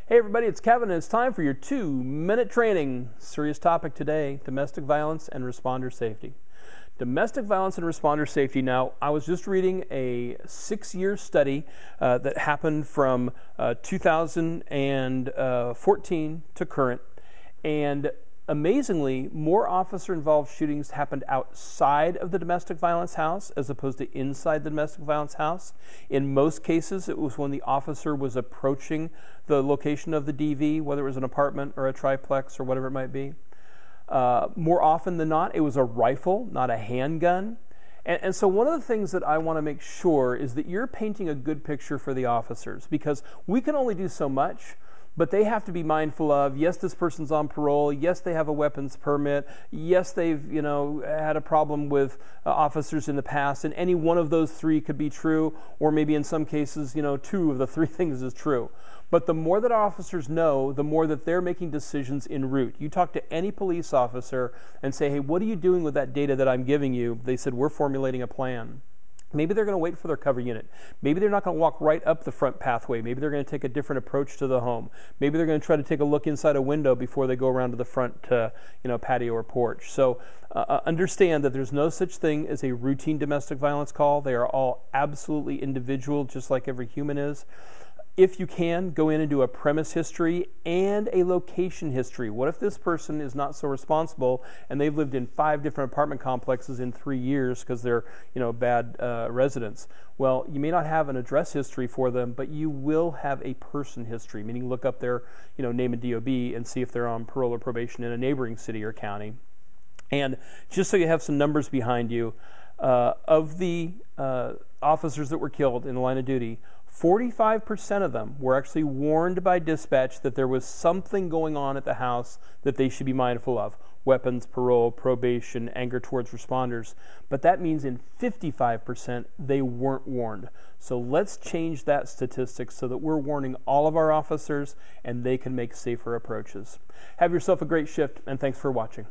Hey everybody, it's Kevin and it's time for your 2-minute training. Serious topic today, domestic violence and responder safety. Domestic violence and responder safety. Now, I was just reading a 6-year study that happened from 2014 to current, and amazingly, more officer-involved shootings happened outside of the domestic violence house as opposed to inside the domestic violence house. In most cases, it was when the officer was approaching the location of the DV, whether it was an apartment or a triplex or whatever it might be. More often than not, it was a rifle, not a handgun. And so one of the things that I want to make sure is that you're painting a good picture for the officers, because we can only do so much. But they have to be mindful of, yes, this person's on parole, yes, they have a weapons permit, yes, they've had a problem with officers in the past, and any one of those three could be true, or maybe in some cases, 2 of the 3 things is true. But the more that officers know, the more that they're making decisions en route. You talk to any police officer and say, hey, what are you doing with that data that I'm giving you? They said, we're formulating a plan. Maybe they're going to wait for their cover unit. Maybe they're not going to walk right up the front pathway. Maybe they're going to take a different approach to the home. Maybe they're going to try to take a look inside a window before they go around to the front patio or porch. So understand that there's no such thing as a routine domestic violence call. They are all absolutely individual, just like every human is. If you can, go in and do a premise history and a location history. What if this person is not so responsible and they've lived in 5 different apartment complexes in 3 years because they're bad residents? Well, you may not have an address history for them, but you will have a person history, meaning look up their name and DOB and see if they're on parole or probation in a neighboring city or county. And just so you have some numbers behind you, of the officers that were killed in the line of duty, 45% of them were actually warned by dispatch that there was something going on at the house that they should be mindful of. Weapons, parole, probation, anger towards responders. But that means in 55% they weren't warned. So let's change that statistic so that we're warning all of our officers and they can make safer approaches. Have yourself a great shift, and thanks for watching.